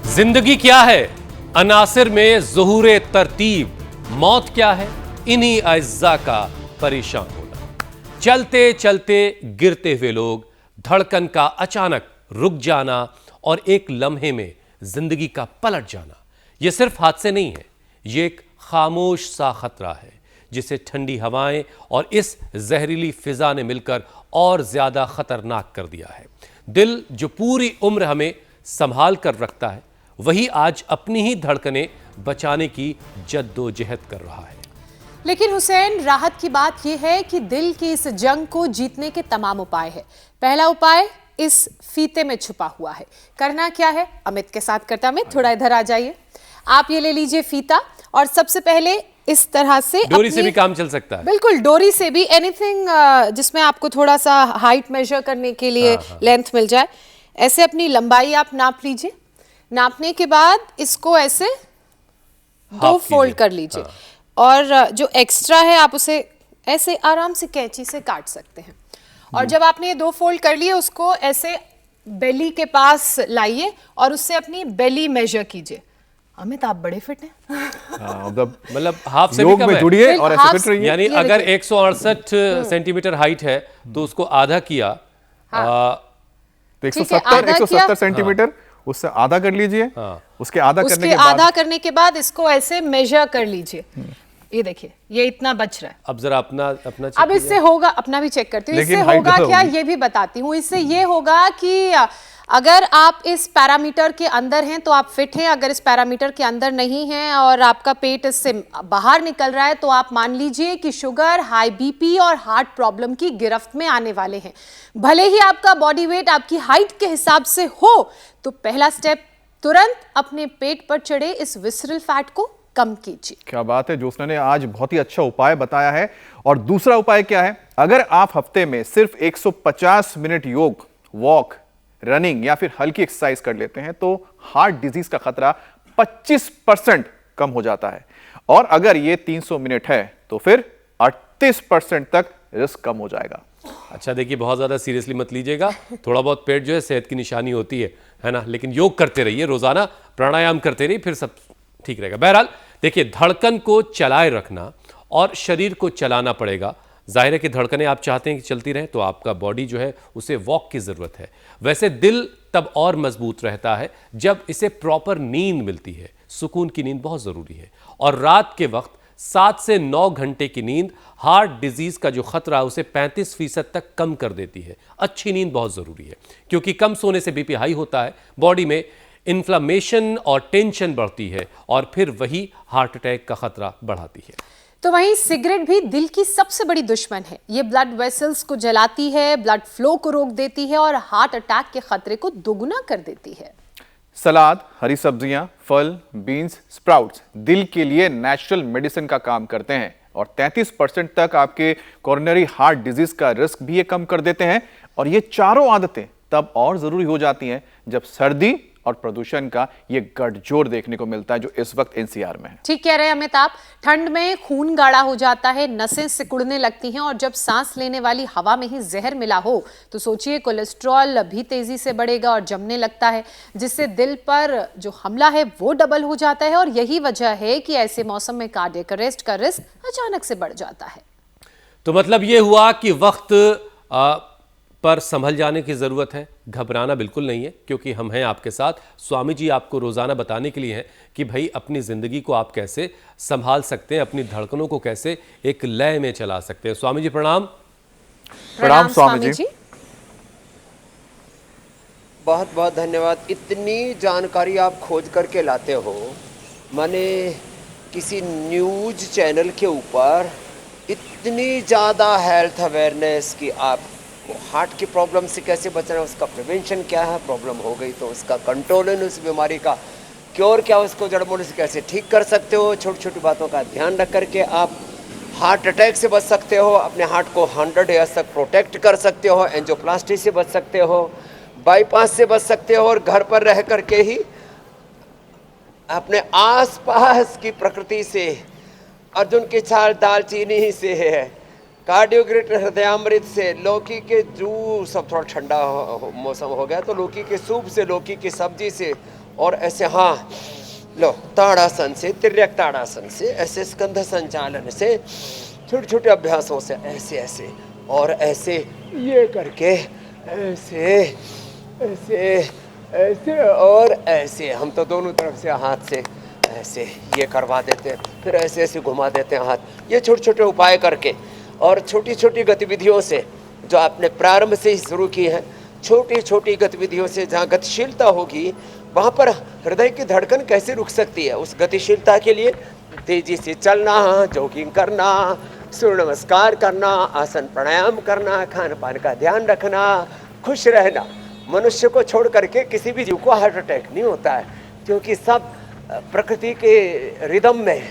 जिंदगी क्या है? अनासिर में ज़ुहूरे तरतीब। मौत क्या है? इन्हीं अज्जा का परेशान होना। चलते चलते गिरते हुए लोग, धड़कन का अचानक रुक जाना और एक लम्हे में जिंदगी का पलट जाना। यह सिर्फ हादसे नहीं है, यह एक खामोश सा खतरा है जिसे ठंडी हवाएं और इस जहरीली फिजा ने मिलकर और ज्यादा खतरनाक कर दिया है। दिल जो पूरी उम्र हमें संभाल कर रखता है, वही आज अपनी ही धड़कनें बचाने की जद्दोजहद कर रहा है। लेकिन हुसैन, राहत की बात यह है कि दिल की इस जंग को जीतने के तमाम उपाय हैं। पहला उपाय इस फीते में छुपा हुआ है। करना क्या है, अमित के साथ करता। अमित, थोड़ा इधर आ जाइए। आप ये ले लीजिए फीता, और सबसे पहले इस तरह से डोरी से भी काम चल सकता है। बिल्कुल, डोरी से भी, एनीथिंग जिसमें आपको थोड़ा सा हाइट मेजर करने के लिए लेंथ मिल जाए। ऐसे अपनी लंबाई आप नाप लीजिए। नापने के बाद इसको ऐसे दो फोल्ड कर लीजिए, और जो एक्स्ट्रा है आप उसे ऐसे आराम से कैंची से काट सकते हैं। और जब आपने ये दो फोल्ड कर लिए, उसको ऐसे बेली के पास लाइए और उससे अपनी बेली मेजर कीजिए। अमित, आप बड़े फिट हैं। मतलब हाफ से भी कम है। जुड़िए और ऐसे फिट रहिए। यानी अगर 168 सेंटीमीटर हाइट है तो उसको आधा किया, तो 170 सेंटीमीटर, उससे आधा कर लीजिए। उसके आधा करने के बाद, आधा करने के बाद इसको ऐसे मेजर कर लीजिए। ये देखिए, ये इतना बच रहा है। अब जरा अपना अब इससे होगा, अपना भी चेक करती हूँ, इससे होगा क्या ये भी बताती हूँ। इससे ये होगा कि अगर आप इस पैरामीटर के अंदर हैं तो आप फिट हैं, अगर इस पैरामीटर के अंदर नहीं हैं और आपका पेट इससे बाहर निकल रहा है तो आप मान लीजिए कि शुगर, हाई बीपी और हार्ट प्रॉब्लम की गिरफ्त में आने वाले हैं। भले ही आपका बॉडी वेट आपकी हाइट के हिसाब से हो, तो पहला स्टेप, तुरंत अपने पेट पर चढ़े इस विसरल फैट को कम कीजिए। क्या बात है, ज्योत्सना ने आज बहुत ही अच्छा उपाय बताया है। और दूसरा उपाय क्या है? अगर आप हफ्ते में सिर्फ 150 मिनट योग, वॉक, रनिंग या फिर हल्की एक्सरसाइज कर लेते हैं तो हार्ट डिजीज का खतरा 25% कम हो जाता है। और अगर ये 300 मिनट है तो फिर 38% तक रिस्क कम हो जाएगा। अच्छा, देखिए, बहुत ज्यादा सीरियसली मत लीजिएगा। थोड़ा बहुत पेट जो है सेहत की निशानी होती है ना, लेकिन योग करते रहिए, रोजाना प्राणायाम करते रहिए, फिर सब ठीक रहेगा। बहरहाल देखिए, धड़कन को चलाए रखना और शरीर को चलाना पड़ेगा। जाहिर है कि धड़कनें आप चाहते हैं कि चलती रहें, तो आपका बॉडी जो है उसे वॉक की ज़रूरत है। वैसे दिल तब और मजबूत रहता है जब इसे प्रॉपर नींद मिलती है। सुकून की नींद बहुत ज़रूरी है, और रात के वक्त 7 से 9 घंटे की नींद हार्ट डिजीज़ का जो खतरा है उसे 35% तक कम कर देती है। अच्छी नींद बहुत ज़रूरी है, क्योंकि कम सोने से बीपी हाई होता है, बॉडी में इन्फ्लेमेशन और टेंशन बढ़ती है, और फिर वही हार्ट अटैक का खतरा बढ़ाती है। तो वहीं सिगरेट भी दिल की सबसे बड़ी दुश्मन है। ये ब्लड वेसल्स को जलाती है, ब्लड फ्लो को रोक देती है और हार्ट अटैक के खतरे को दोगुना कर देती है। सलाद, हरी सब्जियां, फल, बीन्स, स्प्राउट्स दिल के लिए नेचुरल मेडिसिन का काम करते हैं, और 33% तक आपके कोरोनरी हार्ट डिजीज का रिस्क भी ये कम कर देते हैं। और ये चारों आदतें तब और जरूरी हो जाती हैं जब सर्दी और प्रदूषण का ये गठजोड़ देखने को मिलता है जो इस वक्त एनसीआर में है। ठीक कह रहे हैं अमित आप। ठंड में खून गाढ़ा हो जाता है, नसें सिकुड़ने लगती हैं, और जब सांस लेने वाली हवा में ही जहर मिला हो तो सोचिए कोलेस्ट्रॉल भी तेजी से बढ़ेगा और जमने लगता है, जिससे दिल पर जो हमला है वो डबल हो जाता है। और यही वजह है कि ऐसे मौसम में कार्डियक अरेस्ट का रिस्क अचानक से बढ़ जाता है। तो मतलब ये हुआ कि वक्त पर संभल जाने की ज़रूरत है। घबराना बिल्कुल नहीं है, क्योंकि हम हैं आपके साथ। स्वामी जी आपको रोज़ाना बताने के लिए हैं कि भाई अपनी ज़िंदगी को आप कैसे संभाल सकते हैं, अपनी धड़कनों को कैसे एक लय में चला सकते हैं। स्वामी जी प्रणाम। प्रणाम स्वामी जी। बहुत बहुत धन्यवाद। इतनी जानकारी आप खोज करके लाते हो। मैंने किसी न्यूज़ चैनल के ऊपर इतनी ज़्यादा हेल्थ अवेयरनेस की, आप हार्ट की प्रॉब्लम से कैसे बचना है, उसका प्रिवेंशन क्या है, प्रॉब्लम हो गई तो उसका कंट्रोल है, उस बीमारी का क्योर क्या, उसको जड़ मूल से कैसे ठीक कर सकते हो, छोटी छोटी बातों का ध्यान रख करके आप हार्ट अटैक से बच सकते हो, अपने हार्ट को 100 इयर्स तक प्रोटेक्ट कर सकते हो, एंजियोप्लास्टी से बच सकते हो, बाईपास से बच सकते हो, और घर पर रह करके ही अपने आसपास की प्रकृति से, अर्जुन की छाल दालचीनी से है, कार्डियोग्रिट हृदयामृत से, लौकी के जूस, सब थोड़ा ठंडा मौसम हो गया तो लौकी के सूप से, लौकी की सब्जी से, और ऐसे, हाँ लो, ताड़ासन से, तिर्यक ताड़ासन से, ऐसे स्कंध संचालन से, छोटे छोटे अभ्यासों से, ऐसे ऐसे और ऐसे, ये करके ऐसे ऐसे ऐसे और ऐसे, हम तो दोनों तरफ से हाथ से ऐसे ये करवा देते हैं, फिर ऐसे ऐसे घुमा देते हैं हाथ। ये छोटे छोटे उपाय करके और छोटी छोटी गतिविधियों से जो आपने प्रारंभ से ही शुरू की है, छोटी छोटी गतिविधियों से जहाँ गतिशीलता होगी वहाँ पर हृदय की धड़कन कैसे रुक सकती है। उस गतिशीलता के लिए तेजी से चलना, जॉगिंग करना, सूर्य नमस्कार करना, आसन प्राणायाम करना, खान पान का ध्यान रखना, खुश रहना। मनुष्य को छोड़ करके किसी भी जीव को हार्ट अटैक नहीं होता है, क्योंकि सब प्रकृति के रिदम में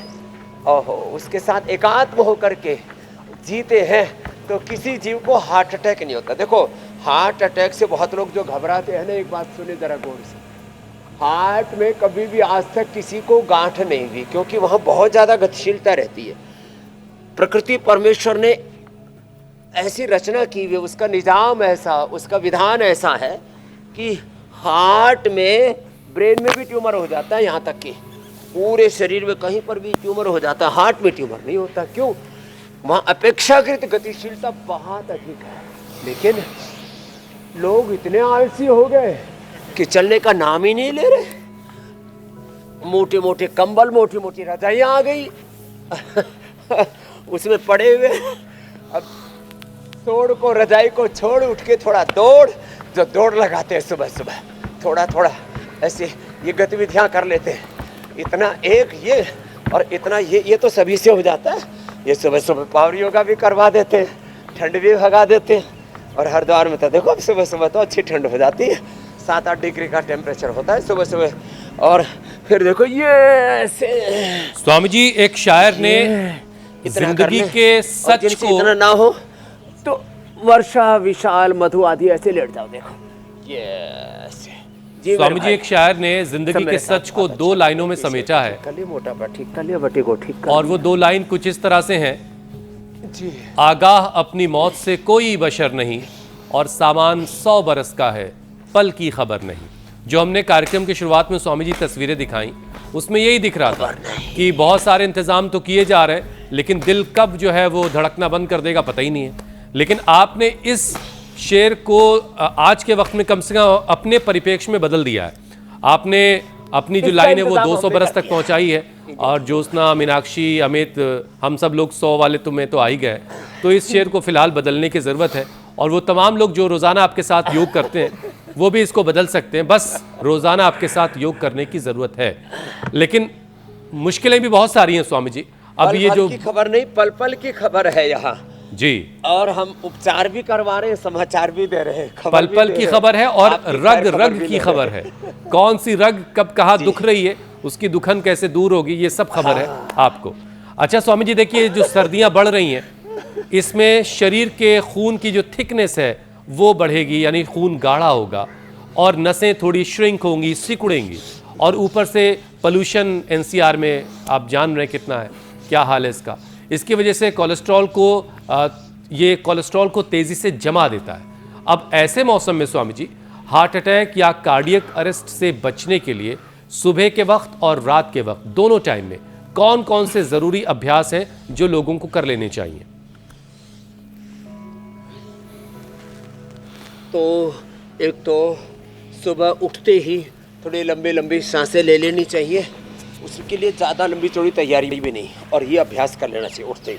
ओहो उसके साथ एकात्म होकर के जीते हैं, तो किसी जीव को हार्ट अटैक नहीं होता। देखो, हार्ट अटैक से बहुत लोग जो घबराते हैं ना, एक बात सुने जरा गौर से, हार्ट में कभी भी आज तक किसी को गांठ नहीं हुई, क्योंकि वहाँ बहुत ज़्यादा गतिशीलता रहती है। प्रकृति परमेश्वर ने ऐसी रचना की हुई, उसका निजाम ऐसा, उसका विधान ऐसा है कि हार्ट में, ब्रेन में भी ट्यूमर हो जाता है, यहाँ तक कि पूरे शरीर में कहीं पर भी ट्यूमर हो जाता है, हार्ट में ट्यूमर नहीं होता। क्यों? वहाँ अपेक्षाकृत गतिशीलता बहुत अधिक है। लेकिन लोग इतने आलसी हो गए कि चलने का नाम ही नहीं ले रहे। मोटे मोटे कंबल, मोटी मोटी रजाइयाँ आ गई उसमें पड़े हुए। अब तोड़ को, रजाई को छोड़, उठ के थोड़ा दौड़, जो दौड़ लगाते हैं सुबह सुबह, थोड़ा थोड़ा ऐसे ये गतिविधियाँ कर लेते हैं। इतना एक ये और इतना ये तो सभी से हो जाता है। ये सुबह सुबह पावर योगा भी करवा देते हैं, ठंड भी भगा देते हैं। और हरिद्वार में तो देखो अब सुबह सुबह तो अच्छी ठंड हो जाती है, 7-8 डिग्री का टेम्परेचर होता है सुबह सुबह। और फिर देखो ये ऐसे। स्वामी जी, एक शायर ने जिंदगी के सच को, इतना ना हो तो वर्षा विशाल मधु आदि ऐसे लेट जाओ। देखो ये ऐसे। स्वामी जी, एक शायर ने जिंदगी के सच को 2 लाइनों में समेटा है, कल मोटापा ठीक कर लिया, बटी को ठीक कर। और वो 2 लाइन कुछ इस तरह से हैं, जी। आगाह अपनी मौत से कोई बशर नहीं, और सामान 100 बरस का है, पल की खबर नहीं। जो हमने कार्यक्रम की शुरुआत में स्वामी जी तस्वीरें दिखाई, उसमें यही दिख रहा था कि बहुत सारे इंतजाम तो किए जा रहे हैं, लेकिन दिल कब जो है वो धड़कना बंद कर देगा पता ही नहीं है। लेकिन आपने इस शेर को आज के वक्त में कम से कम अपने परिप्रेक्ष्य में बदल दिया है। आपने अपनी जो लाइन है वो 200 बरस तक पहुंचाई है, और ज्योत्सना, मीनाक्षी, अमित, हम सब लोग 100 वाले तुम्हें तो आ ही गए। तो इस शेर को फिलहाल बदलने की ज़रूरत है, और वो तमाम लोग जो रोज़ाना आपके साथ योग करते हैं वो भी इसको बदल सकते हैं। बस रोज़ाना आपके साथ योग करने की ज़रूरत है। लेकिन मुश्किलें भी बहुत सारी हैं स्वामी जी। अब ये जो की खबर नहीं, पल पल की खबर है यहाँ जी, और हम उपचार भी करवा रहे हैं, समाचार भी दे रहे हैं, पल पल की खबर है, और रग रग की खबर है। कौन सी रग कब कहाँ दुख रही है, उसकी दुखन कैसे दूर होगी, ये सब खबर है आपको। अच्छा स्वामी जी, देखिए जो सर्दियां बढ़ रही हैं, इसमें शरीर के खून की जो थिकनेस है वो बढ़ेगी, यानी खून गाढ़ा होगा, और नसें थोड़ी श्रिंक होंगी, सिकुड़ेंगी, और ऊपर से पोल्यूशन एनसीआर में आप जान रहे हैं कितना है, क्या हाल है इसका। इसकी वजह से कोलेस्ट्रॉल को तेज़ी से जमा देता है। अब ऐसे मौसम में स्वामी जी, हार्ट अटैक या कार्डियक अरेस्ट से बचने के लिए सुबह के वक्त और रात के वक्त दोनों टाइम में कौन कौन से ज़रूरी अभ्यास हैं जो लोगों को कर लेने चाहिए? तो एक तो सुबह उठते ही थोड़ी लंबी लंबी सांसें ले लेनी चाहिए। उसके लिए ज़्यादा लंबी चौड़ी तैयारी भी नहीं, और ये अभ्यास कर लेना चाहिए उठते ही।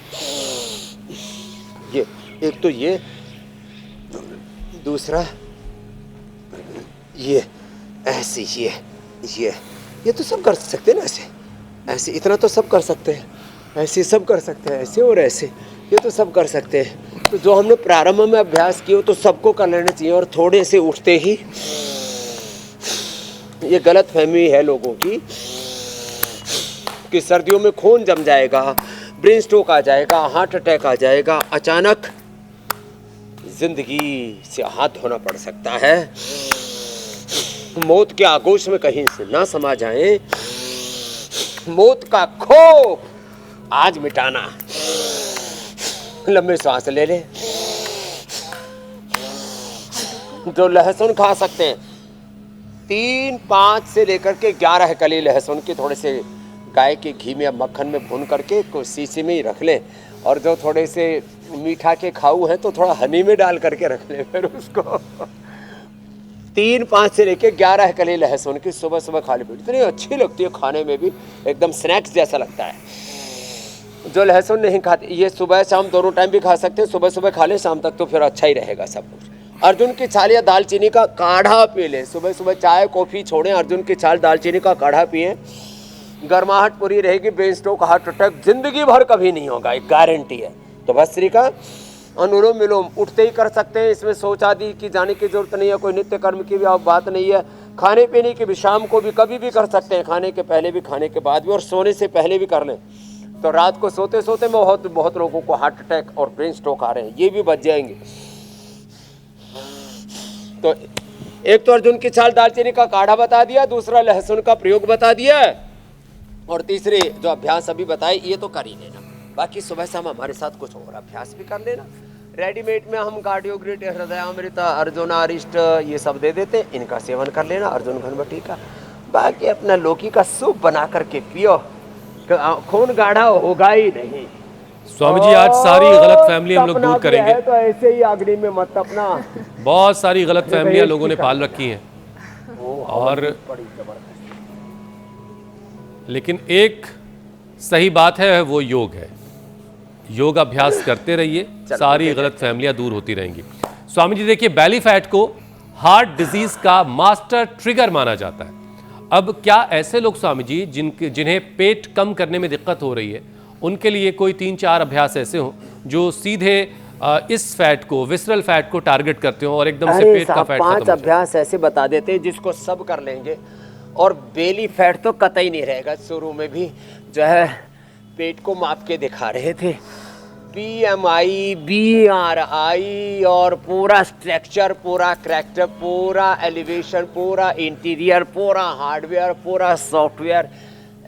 ये एक तो ये, दूसरा ये ऐसे, ये तो सब कर सकते हैं ना, ऐसे इतना तो सब कर सकते हैं, ऐसे सब कर सकते हैं, ऐसे और ऐसे, ये तो सब कर सकते हैं। तो जो हमने प्रारंभ में अभ्यास किए तो सबको कर लेना चाहिए। और थोड़े से उठते ही, ये गलत फहमी है लोगों की कि सर्दियों में खून जम जाएगा, ब्रेन स्ट्रोक आ जाएगा, हार्ट अटैक आ जाएगा, अचानक जिंदगी से हाथ धोना पड़ सकता है। मौत के आगोश में कहीं से ना समा जाएं, मौत का खौफ आज मिटाना। लंबे सांस ले ले। जो लहसुन खा सकते हैं 3-5 से लेकर के 11 कली लहसुन की थोड़े से गाय के घी में या मक्खन में भून करके को शीशी में ही रख लें, और जो थोड़े से मीठा के खाऊ हैं तो थोड़ा हनी में डाल करके रख लें। फिर उसको 3-5 से लेके 11 कली लहसुन की सुबह सुबह खा ली, इतनी अच्छी लगती है खाने में भी, एकदम स्नैक्स जैसा लगता है। जो लहसुन नहीं खाते ये सुबह शाम दोनों टाइम भी खा सकते हैं, सुबह सुबह खा लें शाम तक तो फिर अच्छा ही रहेगा सब कुछ। अर्जुन की छाल या दालचीनी का काढ़ा पी लें, सुबह सुबह चाय कॉफ़ी छोड़ें, अर्जुन की छाल दालचीनी का काढ़ा पिएं, गर्माहट पूरी रहेगी, ब्रेन स्ट्रोक हार्ट अटैक जिंदगी भर कभी नहीं होगा, एक गारंटी है। तो भस्त्री का अनुलोम विलोम उठते ही कर सकते हैं, इसमें सोच आदि की जाने की जरूरत नहीं है, कोई नित्य कर्म की भी आप बात नहीं है। खाने पीने की भी शाम को भी कभी भी कर सकते हैं, खाने के पहले भी खाने के बाद भी, और सोने से पहले भी कर लें। तो रात को सोते सोते में बहुत लोगों को हार्ट अटैक और ब्रेन स्ट्रोक आ रहे हैं, ये भी बच जाएंगे। तो एक तो अर्जुन की छाल दालचीनी का काढ़ा बता दिया, दूसरा लहसुन का प्रयोग बता दिया, और तीसरे जो अभ्यास अभी बताए ये तो कर ही लेना। बाकी सुबह शाम हमारे साथ कुछ और अभ्यास भी कर लेना। रेडीमेड में हम कार्डियोग्रिड, हृदयामृत, अर्जुनारिष्ट ये सब दे देते हैं, इनका सेवन कर लेना, अर्जुन घनबटी का। बाकी अपना लौकी का सूप बना करके पियो, खून गाढ़ा होगा ही नहीं। स्वामी जी आज सारी गलत फहमी हम लोग दूर करेंगे, तो ऐसे ही अग्नि में मत अपना। बहुत सारी गलत फहमियां लोगों ने पाल रखी हैं, और लेकिन एक सही बात है वो योग है। योग अभ्यास करते रहिए, सारी गलत फहमियां दूर होती रहेंगी। स्वामी जी देखिए, बेली फैट को हार्ट डिजीज का मास्टर ट्रिगर माना जाता है। अब क्या ऐसे लोग स्वामी जी जिन्हें पेट कम करने में दिक्कत हो रही है, उनके लिए कोई 3-4 अभ्यास ऐसे हों जो सीधे इस फैट को, विसरल फैट को टारगेट करते हो और एकदम से पेट का फैट खत्म हो जाए? 5 अभ्यास ऐसे बता देते हैं जिसको सब कर लेंगे और बेली फैट तो कतई नहीं रहेगा। शुरू में भी जो है पेट को माप के दिखा रहे थे, BMI, BRI और पूरा स्ट्रक्चर, पूरा करैक्टर, पूरा एलिवेशन, पूरा इंटीरियर, पूरा हार्डवेयर, पूरा सॉफ्टवेयर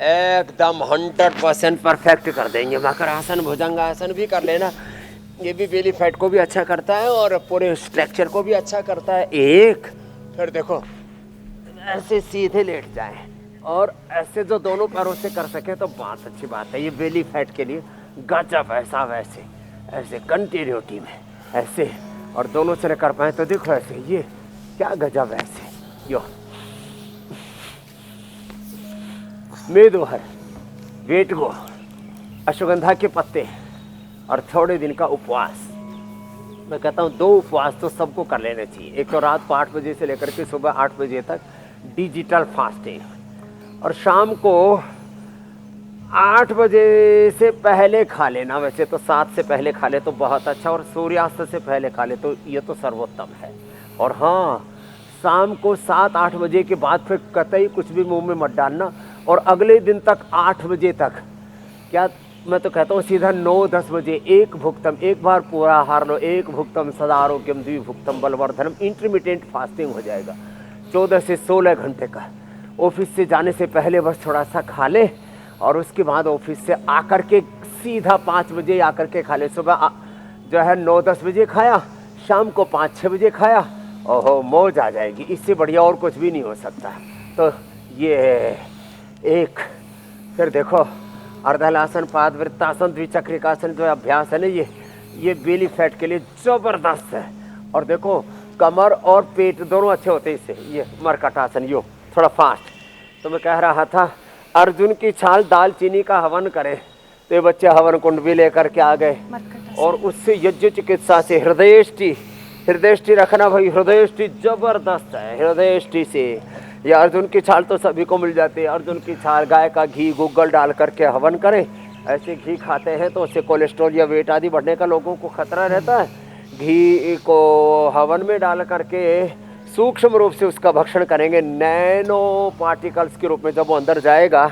एकदम 100% परफेक्ट कर देंगे। मकरासन, भुजंगासन भी कर लेना, ये भी बेली फैट को भी अच्छा करता है और पूरे स्ट्रक्चर को भी अच्छा करता है। फिर देखो ऐसे सीधे लेट जाए और ऐसे जो दोनों पैरों से कर सके तो बहुत अच्छी बात है। ये बेली फैट के लिए गजब, ऐसा वैसे ऐसे कंटिन्यूटी में ऐसे, और दोनों से कर पाए तो देखो ऐसे, ये क्या गजब ऐसे। यो मेदो है, वेट गो, अश्वगंधा के पत्ते और थोड़े दिन का उपवास। मैं कहता हूँ 2 उपवास तो सबको कर लेने चाहिए। एक तो रात को 8 बजे से लेकर के सुबह 8 बजे तक डिजिटल फास्टिंग, और शाम को 8 बजे से पहले खा लेना। वैसे तो 7 से पहले खा ले तो बहुत अच्छा, और सूर्यास्त से पहले खा ले तो ये तो सर्वोत्तम है। और हाँ, शाम को 7-8 बजे के बाद फिर कतई कुछ भी मुंह में मत डालना, और अगले दिन तक 8 बजे तक, क्या मैं तो कहता हूँ सीधा 9-10 बजे एक भुक्तम, एक बार पूरा आहार लो, एक भुक्तम सदारोग्यम द्विभुक्तम बलवर्धनम, इंटरमिटेंट फास्टिंग हो जाएगा 14 से 16 घंटे का। ऑफिस से जाने से पहले बस थोड़ा सा खा ले, और उसके बाद ऑफिस से आकर के सीधा 5 बजे आकर के खा ले। सुबह जो है 9-10 बजे खाया, शाम को 5-6 बजे खाया, ओहो मौज आ जाएगी। इससे बढ़िया और कुछ भी नहीं हो सकता। तो ये एक, फिर देखो अर्धलासन, पादवृत्तासन, द्विचक्रिकासन जो अभ्यास है ना, ये बेली फैट के लिए ज़बरदस्त है। और देखो कमर और पेट दोनों अच्छे होते हैं इससे। ये मरकटासन, यो थोड़ा फास्ट। तो मैं कह रहा था अर्जुन की छाल दालचीनी का हवन करें, तो ये बच्चे हवन कुंड भी लेकर के आ गए, और उससे यज्ञ चिकित्सा से हृदयष्टि रखना भाई, हृदयष्टि जबरदस्त है। हृदयष्टि से या अर्जुन की छाल तो सभी को मिल जाती है। अर्जुन की छाल, गाय का घी, गूगल डाल करके हवन करें। ऐसे घी खाते हैं तो उससे कोलेस्ट्रॉल या वेट आदि बढ़ने का लोगों को खतरा रहता है। घी को हवन में डाल करके सूक्ष्म रूप से उसका भक्षण करेंगे, नैनो पार्टिकल्स के रूप में जब वो अंदर जाएगा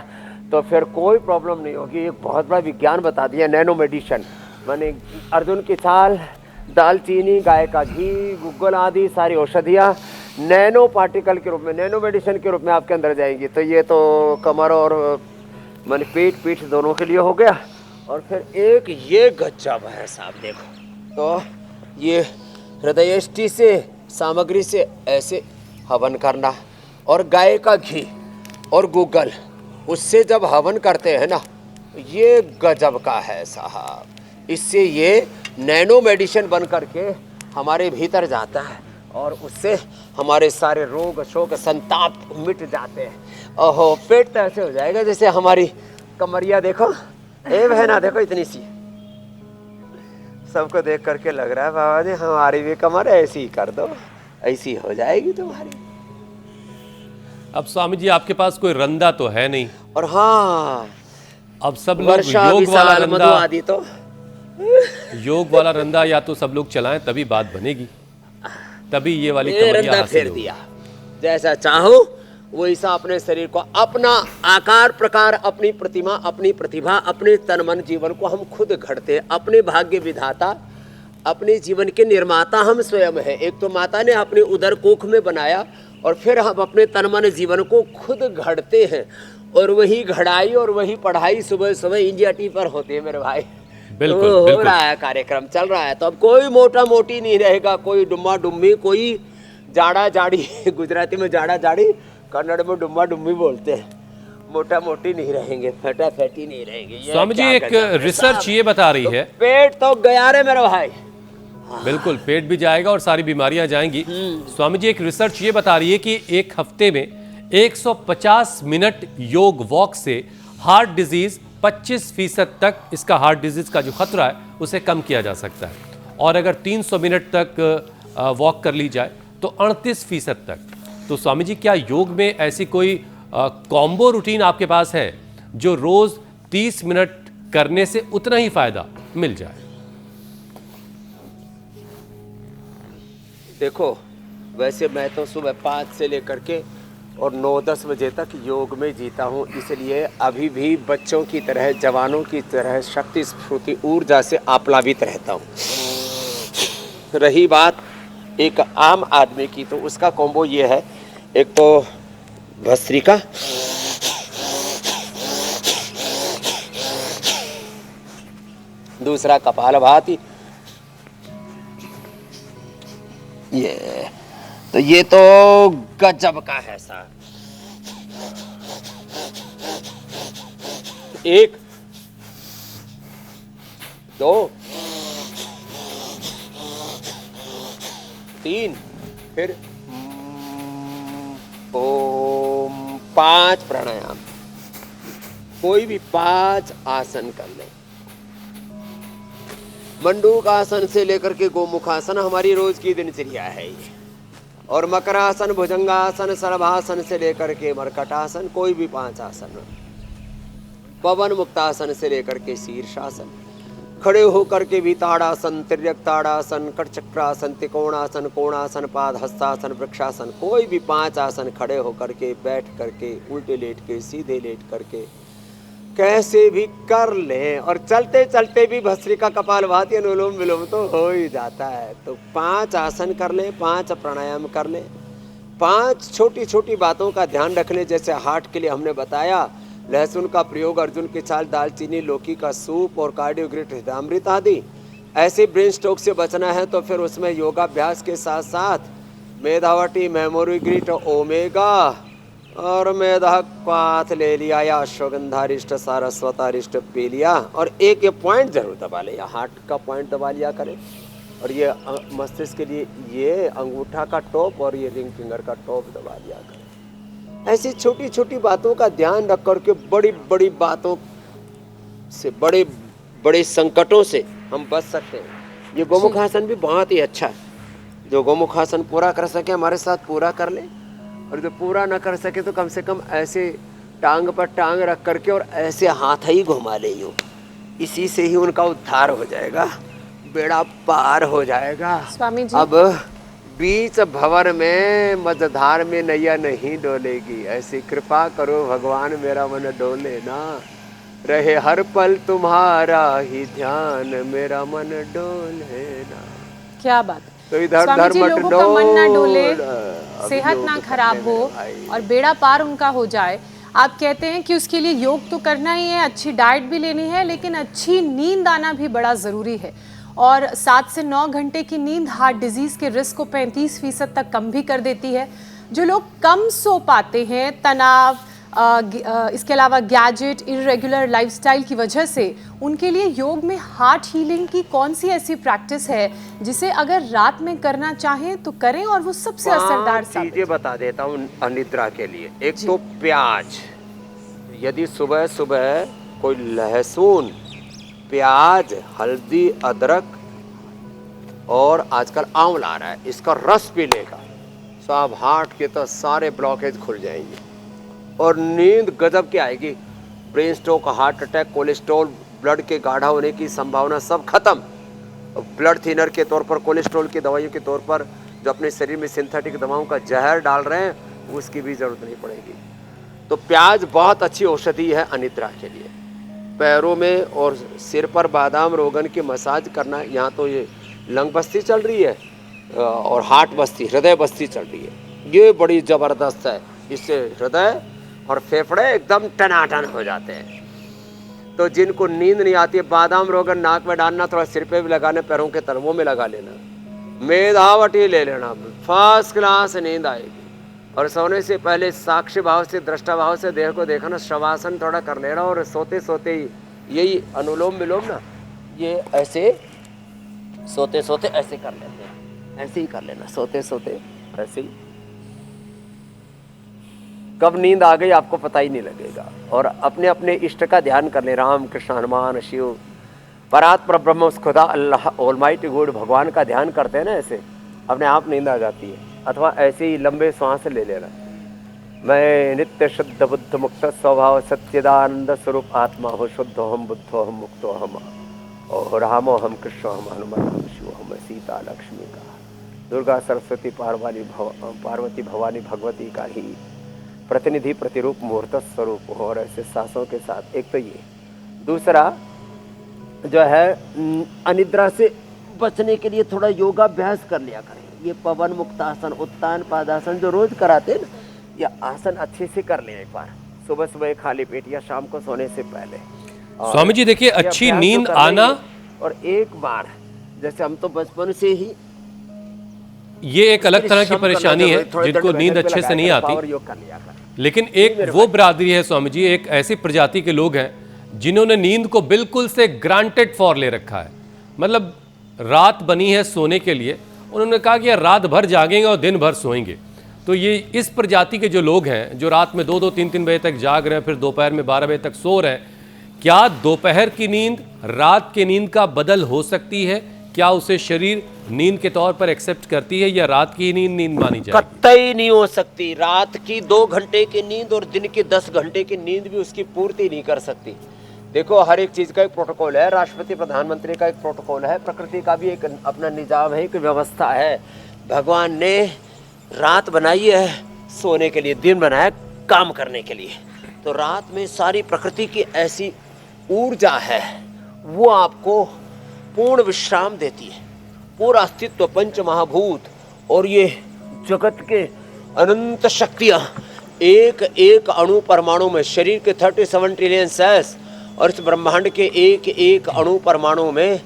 तो फिर कोई प्रॉब्लम नहीं होगी। एक बहुत बड़ा विज्ञान बता दिया, नैनो मेडिसिन। माने अर्जुन की छाल, दालचीनी, गाय का घी, गूगल आदि सारी औषधियाँ नैनो पार्टिकल के रूप में, नैनो मेडिसिन के रूप में आपके अंदर जाएंगी। तो ये तो कमर और माने पीठ दोनों के लिए हो गया। और फिर एक ये गजब है साहब, देखो तो ये हृदयष्टि से सामग्री से ऐसे हवन करना, और गाय का घी और गूगल, उससे जब हवन करते हैं ना, ये गजब का है साहब। इससे ये नैनो मेडिसिन बन करके हमारे भीतर जाता है और उससे हमारे सारे रोग शोक संताप मिट जाते हैं। ओहो, पेट तो ऐसे हो जाएगा जैसे हमारी कमरिया देखो, ए बहना देखो इतनी सी, सबको देख करके लग रहा है बाबा जी हमारी भी कमर ऐसी कर दो, ऐसी हो जाएगी तुम्हारी। अब स्वामी जी आपके पास कोई रंदा तो है नहीं, और हाँ, अब सब लोग वर्षा योग वाला विशाल मधु रंदा, आदि तो योग वाला रंदा या तो सब लोग चलाएं तभी बात बनेगी, तभी ये वाली ये कमरिया रंदा हासिल फेर होगी। दिया। जैसा चाहो वैसा अपने शरीर को, अपना आकार प्रकार, अपनी प्रतिमा, अपनी प्रतिभा, अपने तन मन जीवन को हम खुद घड़ते हैं। अपने भाग्य विधाता, अपने जीवन के निर्माता हम स्वयं हैं। एक तो माता ने अपने उदर कोख में बनाया और फिर हम अपने तन मन जीवन को खुद घड़ते हैं। और वही घड़ाई और वही पढ़ाई सुबह सुबह इंडिया टी पर होती है मेरे भाई। बिल्कुल, तो हो बिल्कुल। रहा है, कार्यक्रम चल रहा है। तो अब कोई मोटा मोटी नहीं रहेगा, कोई डुम्मा डुम्मी, कोई जाड़ा जाड़ी गुजराती में जाड़ा जाड़ी, कन्नड़ में डुम्मा डुम्मी बोलते हैं। मोटा मोटी नहीं रहेंगे, फटा फटी नहीं रहेंगे। ये स्वामी जी क्या एक गजब है रिसर्च साहब। ये बता रही है, पेट तो गया रे मेरे भाई। बिल्कुल पेट भी जाएगा और सारी बीमारियां जाएंगी। स्वामी जी एक रिसर्च ये बता रही है कि एक हफ्ते में 150 मिनट योग वॉक से हार्ट डिजीज 25% तक, इसका हार्ट डिजीज का जो खतरा है उसे कम किया जा सकता है। और अगर 300 मिनट तक वॉक कर ली जाए तो 38% तक। तो स्वामी जी क्या योग में ऐसी कोई कॉम्बो रूटीन आपके पास है जो रोज 30 मिनट करने से उतना ही फायदा मिल जाए? देखो, वैसे मैं तो सुबह 5 से लेकर के और 9-10 बजे तक योग में जीता हूँ, इसलिए अभी भी बच्चों की तरह, जवानों की तरह शक्ति स्फूर्ति ऊर्जा से आप्लावित रहता हूँ। रही बात एक आम आदमी की, तो उसका कॉम्बो ये है, एक तो भस्त्रिका, दूसरा कपालभाति, ये तो गजब का है साहब। 1 2 3 फिर ओम 5 प्राणायाम, कोई भी 5 आसन कर ले। मंडूक आसन से लेकर के गोमुखासन हमारी रोज की दिनचर्या है ये। और मकरासन, भुजंगासन, सर्वासन से लेकर के मरकटासन, कोई भी 5 आसन। पवन मुक्तासन से लेकर के शीर्षासन, खड़े होकर के भी ताड़ासन, तिर्यक ताड़ासन, कटचक्रासन, त्रिकोणासन, कोणासन, पाद हस्तासन, वृक्षासन, कोई भी 5 आसन खड़े होकर के, बैठ करके, उल्टे लेट के, सीधे लेट करके, कैसे भी कर लें। और चलते चलते भी भस्त्रिका, कपालभाति, अनुलोम विलोम तो हो ही जाता है। तो 5 आसन कर लें, 5 प्राणायाम कर लें, 5 छोटी छोटी बातों का ध्यान रख लें। जैसे हार्ट के लिए हमने बताया लहसुन का प्रयोग, अर्जुन की छाल, दालचीनी, लौकी का सूप और कार्डियोग्रिट हृदयामृत आदि। ऐसे ब्रेन स्ट्रोक से बचना है तो फिर उसमें योगाभ्यास के साथ साथ मेधावटी, मेमोरी ग्रिट, ओमेगा और मेधा क्वाथ ले लिया, या अश्वगंधारिष्ट, सारस्वतारिष्ट पी लिया। और एक ये पॉइंट जरूर दबा ले, या हार्ट का पॉइंट दबा लिया करें। और ये मस्तिष्क के लिए ये अंगूठा का टॉप और ये रिंग फिंगर का टॉप दबा लिया करें। ऐसी छोटी छोटी बातों का ध्यान रख करके बड़ी बड़ी बातों से, बड़े बड़े संकटों से हम बच सकते हैं। ये गोमुखासन भी बहुत ही अच्छा है। जो गोमुखासन पूरा कर सके हमारे साथ पूरा कर ले, और जो पूरा ना कर सके तो कम से कम ऐसे टांग पर टांग रख करके और ऐसे हाथ ही घुमा ले यूं। इसी से ही उनका उद्धार हो जाएगा, बेड़ा पार हो जाएगा। स्वामी जी, अब बीच भंवर में मझधार में नैया नहीं डोलेगी, ऐसी कृपा करो भगवान मेरा मन डोले ना, रहे हर पल तुम्हारा ही ध्यान, मेरा मन डोले ना। क्या बात है। तो इधर स्वामी उधर जी, मत लोगों का मन ना डोले, अब सेहत योग ना करने खराब हो में भाई। और बेड़ा पार उनका हो जाए। आप कहते हैं कि उसके लिए योग तो करना ही है, अच्छी डाइट भी लेनी है, लेकिन अच्छी नींद आना भी बड़ा ज़रूरी है। और 7 से 9 घंटे की नींद हार्ट डिजीज़ के रिस्क को 35% तक कम भी कर देती है। जो लोग कम सो पाते हैं, तनाव, इसके अलावा गैजेट, इरेगुलर लाइफस्टाइल की वजह से, उनके लिए योग में हार्ट हीलिंग की कौन सी ऐसी प्रैक्टिस है जिसे अगर रात में करना चाहें तो करें और वो सबसे असरदार साबित? चीजें बता देता हूँ अनिद्रा के लिए। एक तो प्याज, यदि सुबह सुबह कोई लहसुन, प्याज, हल्दी, अदरक और आजकल आंवला आ रहा है, इसका रस पी लेगा, सब हार्ट के तो सारे ब्लॉकेज खुल जाएंगे और नींद गजब की आएगी। Brain stroke, heart attack, cholesterol, blood के गाढ़ा होने की संभावना सब खत्म। ब्लड थिनर के तौर पर, कोलेस्ट्रॉल की दवाइयों के तौर पर जो अपने शरीर में सिंथेटिक दवाओं का जहर डाल रहे हैं, उसकी भी जरूरत नहीं पड़ेगी। तो प्याज बहुत अच्छी औषधि है अनिद्रा के लिए। पैरों में और सिर पर बादाम रोगन की मसाज करना। यहाँ तो ये लंग बस्ती चल रही है और हार्ट बस्ती, हृदय बस्ती चल रही है, ये बड़ी ज़बरदस्त है। इससे हृदय और फेफड़े एकदम टनाटन हो जाते हैं। तो जिनको नींद नहीं आती है, बादाम रोगन नाक में डालना, थोड़ा सिर पे भी लगाना, पैरों के तलवों में लगा लेना, मेधावटी ले लेना, फर्स्ट क्लास नींद आएगी। और सोने से पहले साक्षी भाव से, दृष्टा भाव से देह को देखना, शवासन थोड़ा कर लेना और सोते सोते ही यही अनुलोम विलोम ना, ये ऐसे सोते सोते ऐसे कर लेते हैं, ऐसे ही कर लेना, सोते सोते ऐसे ही। कब नींद आ गई आपको पता ही नहीं लगेगा। और अपने अपने इष्ट का ध्यान कर ले, राम, कृष्ण, हनुमान, शिव, परात्पर ब्रह्म, खुदा, अल्लाह, ऑलमाइटी गॉड, भगवान का ध्यान करते हैं ना, ऐसे अपने आप नींद आ जाती है। अथवा ऐसे ही लंबे श्वास ले लेना। मैं नित्य शुद्ध बुद्ध मुक्त स्वभाव सच्चिदानंद स्वरूप आत्मा हो, शुद्ध हम, बुद्धो हम, मुक्तो हम, और रामो हम, कृष्ण हम, हनुमान हम, शिव हम, सीता लक्ष्मी का, दुर्गा सरस्वती पार्वती भवानी भगवती का ही प्रतिनिधि प्रतिरूप मूर्त स्वरूप हो। और ऐसे सांसों के साथ, एक तो ये, दूसरा जो है अनिद्रा से बचने के लिए थोड़ा योगाभ्यास कर लिया करें। ये पवन मुक्तासन, उत्तान पादासन जो रोज कराते हैं ना, ये आसन अच्छे से कर लें एक बार, सुबह सुबह खाली पेट या शाम को सोने से पहले। स्वामी जी देखिए, अच्छी नींद आना, और एक बार जैसे हम तो बचपन से ही, ये एक अलग तरह की परेशानी है जिनको नींद अच्छे से नहीं आती। लेकिन एक वो बिरादरी है स्वामी जी, एक ऐसी प्रजाति के लोग हैं जिन्होंने नींद को बिल्कुल से ग्रांटेड फॉर ले रखा है। मतलब रात बनी है सोने के लिए, उन्होंने कहा कि यार रात भर जागेंगे और दिन भर सोएंगे। तो ये इस प्रजाति के जो लोग हैं जो रात में 2-2, 3-3 बजे तक जाग रहे हैं, फिर दोपहर में 12 बजे तक सो रहे हैं, क्या दोपहर की नींद रात की नींद का बदल हो सकती है? क्या उसे शरीर नींद के तौर पर एक्सेप्ट करती है या रात की नींद मानी जाएगी? कतई नहीं हो सकती। रात की 2 घंटे की नींद और दिन की 10 घंटे की नींद भी उसकी पूर्ति नहीं कर सकती। देखो, हर एक चीज का एक प्रोटोकॉल है, राष्ट्रपति प्रधानमंत्री का एक प्रोटोकॉल है, प्रकृति का भी एक अपना निजाम है, एक व्यवस्था है। भगवान ने रात बनाई है सोने के लिए, दिन बनाया काम करने के लिए। तो रात में सारी प्रकृति की ऐसी ऊर्जा है, वो आपको पूर्ण विश्राम देती है। पूरा अस्तित्व, पंच महाभूत और ये जगत के अनंत शक्तियाँ एक एक अणु परमाणु में, शरीर के 37 ट्रिलियन सेल्स और इस ब्रह्मांड के एक एक अणु परमाणु में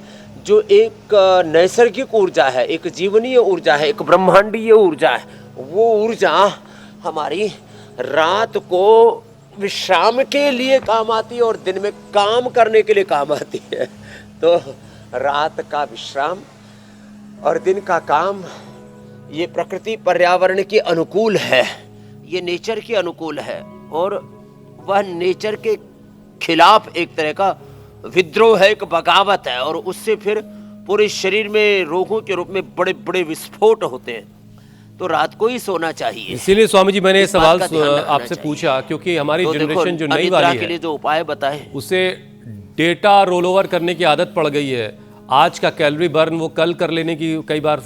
जो एक नैसर्गिक ऊर्जा है, एक जीवनीय ऊर्जा है, एक ब्रह्मांडीय ऊर्जा है, वो ऊर्जा हमारी रात को विश्राम के लिए काम आती है और दिन में काम करने के लिए काम आती है। तो रात का विश्राम और दिन का काम, ये प्रकृति पर्यावरण के अनुकूल है, ये नेचर के अनुकूल है। और वह नेचर के खिलाफ एक तरह का विद्रोह है, एक बगावत है, और उससे फिर पूरे शरीर में रोगों के रूप में बड़े बड़े विस्फोट होते हैं। तो रात को ही सोना चाहिए। इसीलिए स्वामी जी मैंने ये सवाल आपसे पूछा, क्योंकि हमारी जनरेशन जो नई वाली के लिए जो उपाय बताए, उसे डेटा रोल ओवर करने की आदत पड़ गई है। आज का कैलोरी बर्न वो कल कर लेने की कई बार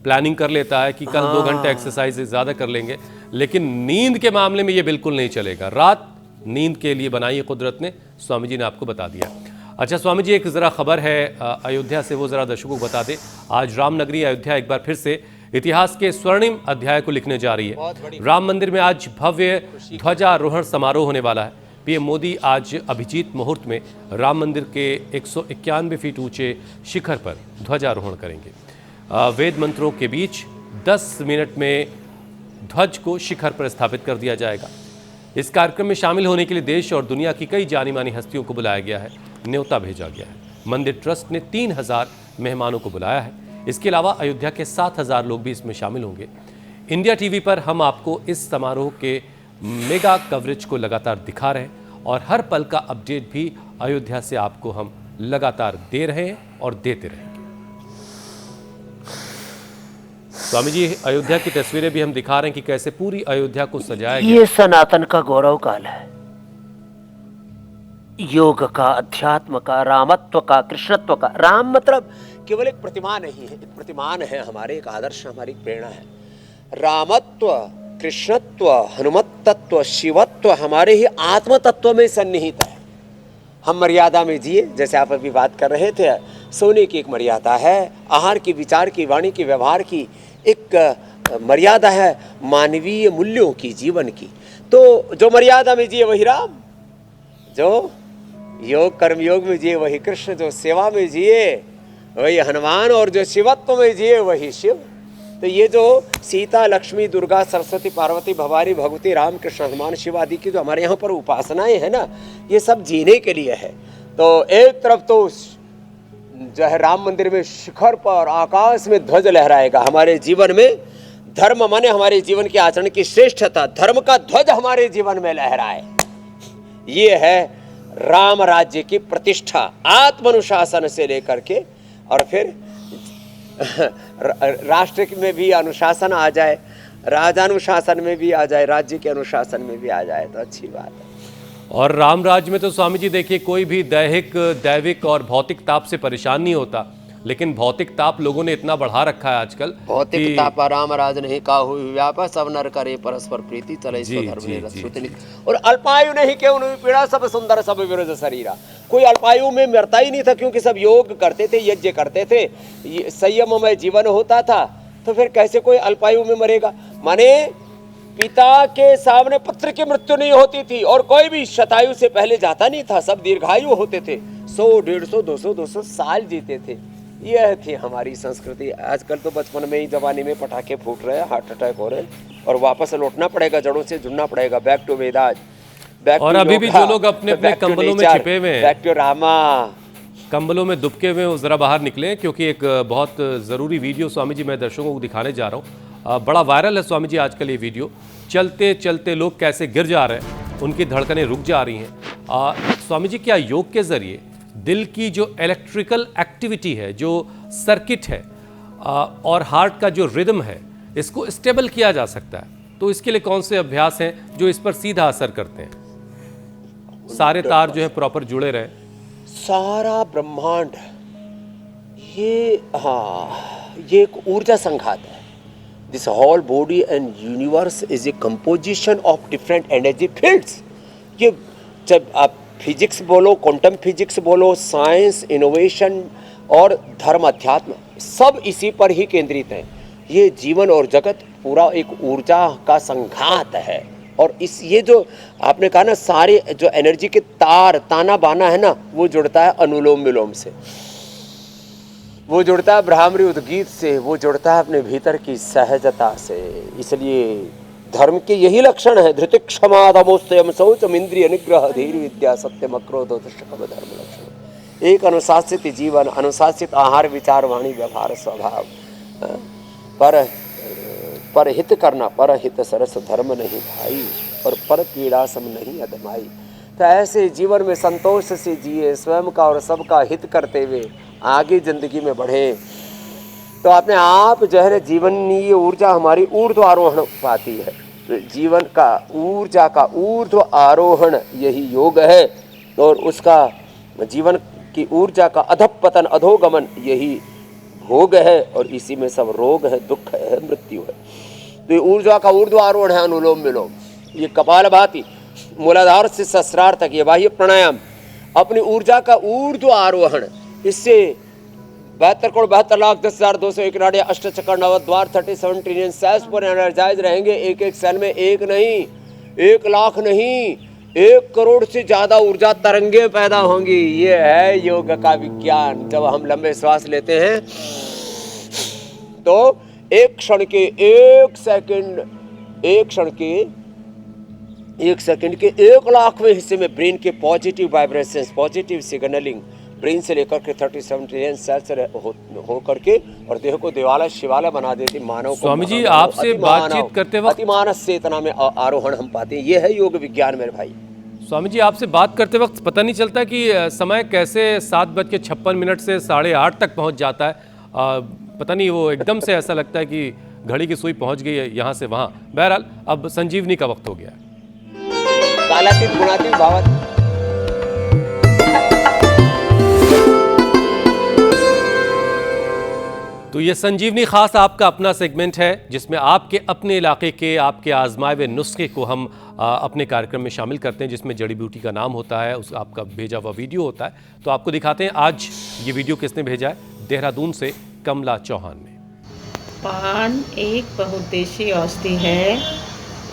प्लानिंग कर लेता है कि कल 2 घंटे एक्सरसाइज ज़्यादा कर लेंगे, लेकिन नींद के मामले में ये बिल्कुल नहीं चलेगा। रात नींद के लिए बनाई है कुदरत ने, स्वामी जी ने आपको बता दिया। अच्छा स्वामी जी, एक ज़रा खबर है अयोध्या से, वो ज़रा दर्शकों को बता दें। आज रामनगरी अयोध्या एक बार फिर से इतिहास के स्वर्णिम अध्याय को लिखने जा रही है। राम मंदिर में आज भव्य ध्वजारोहण समारोह होने वाला है। पीएम मोदी आज अभिजीत मुहूर्त में राम मंदिर के 191 फीट ऊंचे शिखर पर ध्वजारोहण करेंगे। वेद मंत्रों के बीच 10 मिनट में ध्वज को शिखर पर स्थापित कर दिया जाएगा। इस कार्यक्रम में शामिल होने के लिए देश और दुनिया की कई जानी मानी हस्तियों को बुलाया गया है, न्योता भेजा गया है। मंदिर ट्रस्ट ने 3000 मेहमानों को बुलाया है। इसके अलावा अयोध्या के 7000 लोग भी इसमें शामिल होंगे। इंडिया टीवी पर हम आपको इस समारोह के मेगा कवरेज को लगातार दिखा रहे हैं और हर पल का अपडेट भी अयोध्या से आपको हम लगातार दे रहे हैं और देते रहेंगे। स्वामी जी, अयोध्या की तस्वीरें भी हम दिखा रहे हैं कि कैसे पूरी अयोध्या को सजाया गया। ये सनातन का गौरव काल है। योग का, अध्यात्म का, रामत्व का, कृष्णत्व का। राम मतलब केवल एक प्रतिमा नहीं है, एक प्रतिमान है, हमारे एक आदर्श, हमारी एक प्रेरणा है। रामत्व, कृष्णत्व, हनुमत्तत्व, शिवत्व हमारे ही आत्म तत्व में सन्निहित है। हम मर्यादा में जिए, जैसे आप अभी बात कर रहे थे, सोने की एक मर्यादा है, आहार की, विचार की, वाणी की, व्यवहार की एक मर्यादा है, मानवीय मूल्यों की, जीवन की। तो जो मर्यादा में जिए वही राम, जो योग कर्म योग में जिए वही कृष्ण, जो सेवा में जिए वही हनुमान, और जो शिवत्व में जिए वही शिव। तो ये जो सीता, लक्ष्मी, दुर्गा, सरस्वती, पार्वती, भवानी, भगवती, राम, कृष्ण, हनुमान, शिव आदि की जो हमारे यहाँ पर उपासनाएं हैं ना, ये सब जीने के लिए है। तो एक तरफ तो जो है राम मंदिर में शिखर पर आकाश में ध्वज लहराएगा। हमारे जीवन में धर्म माने हमारे जीवन के आचरण की श्रेष्ठता, धर्म का ध्वज हमारे जीवन में लहराए। ये है राम राज्य की प्रतिष्ठा, आत्मानुशासन से लेकर के, और फिर राष्ट्र में भी अनुशासन आ जाए, राजानुशासन में भी आ जाए, राज्य के अनुशासन में भी आ जाए तो अच्छी बात है। और राम राज्य में तो स्वामी जी देखिए, कोई भी दैहिक, दैविक और भौतिक ताप से परेशान नहीं होता, लेकिन भौतिक ताप लोगों ने इतना बढ़ा रखा है आजकल। भौतिक ताप राम राज नहीं काहू व्यापा, सब नर करे परस्पर प्रीति, चले स्वधर्म। और अल्पायु नहीं क्यों पीड़ा, सब सुंदर सब विरोध शरीरा। कोई अल्पायु में मरता ही नहीं था, क्योंकि सब योग करते थे, यज्ञ करते थे, संयममय जीवन होता था। तो फिर कैसे कोई अल्पायु में मरेगा? माने पिता के सामने पुत्र की मृत्यु नहीं होती थी, और कोई भी शतायु से पहले जाता नहीं था, सब दीर्घायु होते थे, 100, 150, 200 साल जीते थे। यह थी हमारी संस्कृति। आजकल तो बचपन में ही, जवानी में पटाखे फूट रहे हैं, हार्ट अटैक हो रहे हैं, और वापस लौटना पड़ेगा, जड़ों से जुड़ना पड़ेगा, बैक टू वेदाज, बैक और अभी भी जो लोग अपने अपने कंबलों में छिपे हुए हैं, बैक टू रामा, कंबलों में दुबके हुए हैं, जरा बाहर निकले, क्योंकि एक बहुत जरूरी वीडियो स्वामी जी मैं दर्शकों को दिखाने जा रहा हूँ। बड़ा वायरल है स्वामी जी आजकल ये वीडियो। चलते चलते लोग कैसे गिर जा रहे हैं, उनकी धड़कनें रुक जा रही हैं। स्वामी जी, क्या योग के जरिए दिल की जो इलेक्ट्रिकल एक्टिविटी है, जो सर्किट है, और हार्ट का जो रिदम है, इसको स्टेबल किया जा सकता है? तो इसके लिए कौन से अभ्यास हैं जो इस पर सीधा असर करते हैं? सारे तार जो है प्रॉपर जुड़े रहे, सारा ब्रह्मांड, ये ये एक ऊर्जा संघात है। This whole body and universe is a composition of different energy fields. ये जब आप फिजिक्स बोलो, क्वांटम फिजिक्स बोलो, साइंस, इनोवेशन और धर्म, अध्यात्म, सब इसी पर ही केंद्रित है। ये जीवन और जगत पूरा एक ऊर्जा का संघात है। और इस ये जो आपने कहा ना, सारे जो एनर्जी के तार, ताना बाना है ना, वो जुड़ता है अनुलोम विलोम से, वो जुड़ता है ब्राह्मणी उद्गीत से, वो जुड़ता है अपने भीतर की सहजता से। इसलिए धर्म के यही लक्षण है, धृति क्षमा दमोस्तयम शौचम इंद्रिय निग्रह धीर विद्या सत्यम अक्रोध धर्म लक्षण। एक अनुशासित जीवन, अनुशासित आहार, विचार, वाणी, व्यवहार, स्वभाव, पर हित करना, पर हित सरस धर्म नहीं भाई, और पर पीड़ा सम नहीं अदमाई। तो ऐसे जीवन में संतोष से जिए, स्वयं का और सबका हित करते हुए आगे जिंदगी में बढ़े, तो अपने आप जो है जीवनीय ऊर्जा हमारी ऊर्ध्व आरोहण पाती है। तो जीवन का ऊर्जा का ऊर्ध्व आरोहण यही योग है, और उसका जीवन की ऊर्जा का अधपतन, अधोगमन यही भोग है, और इसी में सब रोग है, दुख है, मृत्यु है। तो ये ऊर्जा का ऊर्ध्व आरोहण है अनुलोम विलोम। ये कपालभाति, मूलाधार से सहस्रार तक ये बाह्य प्राणायाम, अपनी ऊर्जा का ऊर्ध्व आरोहण। इससे 72,72,10,201 नाड़ियाँ, अष्ट चक्र, नवद्वार, 37 ट्रिलियन सेल्स पर एनर्जाइज रहेंगे। एक एक सेल में एक नहीं, 1 लाख नहीं, 1 करोड़ से ज्यादा ऊर्जा तरंगे पैदा होंगी। ये है योग का विज्ञान। जब हम लंबे श्वास लेते हैं तो एक क्षण के 1 सेकंड एक क्षण के, एक सेकंड के 1,00,000वें हिस्से में ब्रेन के positive vibrations, positive signalling brain से लेकर के 37 ट्रिलियन सेल्स हो करके और देह को देवालय शिवालय बना देती मानव को। स्वामी जी, आपसे बातचीत करते वक्त अतिमानस चेतना में आरोहण हम पाते हैं। ये है योग विज्ञान मेरे भाई। स्वामी जी, आपसे बात करते वक्त पता नहीं चलता कि समय कैसे 7:56 से 8:30 तक पहुंच जाता है। पता नहीं, वो एकदम से ऐसा लगता है कि घड़ी की सुई पहुंच गई है यहाँ से वहाँ। बहरहाल अब संजीवनी का वक्त हो गया है। कालातीत गुणातीत भावातीत। तो ये संजीवनी खास आपका अपना सेगमेंट है जिसमें आपके अपने इलाके के आपके आजमाए हुए नुस्खे को हम अपने कार्यक्रम में शामिल करते हैं, जिसमें जड़ी बूटी का नाम होता है, उस आपका भेजा हुआ वीडियो होता है। तो आपको दिखाते हैं आज ये वीडियो किसने भेजा है। देहरादून से कमला चौहान ने। पान एक बहुउद्देशीय औषधि है।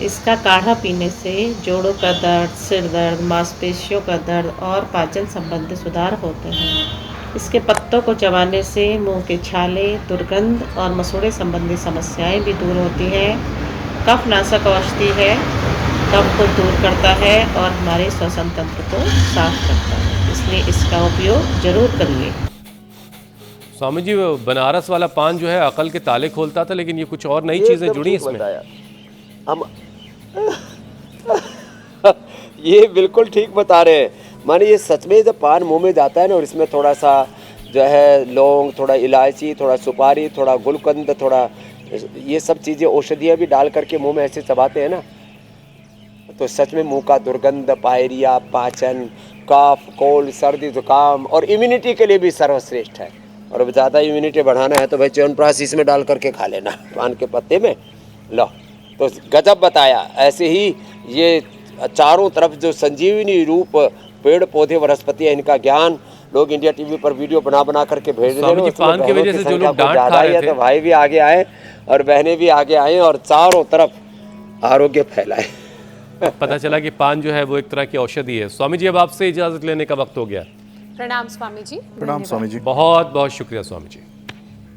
इसका काढ़ा पीने से जोड़ों का दर्द, सिर दर्द, मांसपेशियों का दर्द और पाचन संबंधी सुधार होते हैं। इसके पत्तों को चबाने से मुंह के छाले, दुर्गंध और मसूड़े संबंधी समस्याएं भी दूर होती हैं। कफनाशक औषधि है, कफ को दूर करता है और हमारे श्वसन तंत्र को साफ करता है, इसलिए इसका उपयोग जरूर करिए। स्वामी जी, वो बनारस वाला पान जो है अकल के ताले खोलता था, लेकिन ये कुछ और नई चीजें जुड़ी इसमें। हम ये बिल्कुल ठीक बता रहे हैं। माने ये सच में जब पान मुंह में जाता है ना और इसमें थोड़ा सा जो है लौंग, थोड़ा इलायची, थोड़ा सुपारी, थोड़ा गुलकंद, थोड़ा ये सब चीज़ें औषधियाँ भी डाल करके मुंह में ऐसे चबाते हैं ना, तो सच में मुंह का दुर्गंध, पायरिया, पाचन, कफ, कोल्ड, सर्दी, जुकाम और इम्यूनिटी के लिए भी सर्वश्रेष्ठ है। और अब ज़्यादा इम्यूनिटी बढ़ाना है तो भाई च्यवनप्राश इसमें डाल करके खा लेना, पान के पत्ते में। लो, तो गजब बताया। ऐसे ही ये चारों तरफ जो संजीवनी रूप पेड़ पौधे वनस्पति है, इनका ज्ञान लोग इंडिया टीवी पर वीडियो बना बना करके भेज रहे हैं। पान की वजह से जो लोग डांट खा रहे थे, तो भाई भी आगे आए और बहनें भी आगे आए और चारों तरफ आरोग्य फैलाए। पता चला कि पान जो है वो एक तरह की औषधि है। स्वामी जी, अब आपसे इजाजत लेने का वक्त हो गया। प्रणाम स्वामी जी। प्रणाम स्वामी जी। बहुत बहुत शुक्रिया स्वामी जी।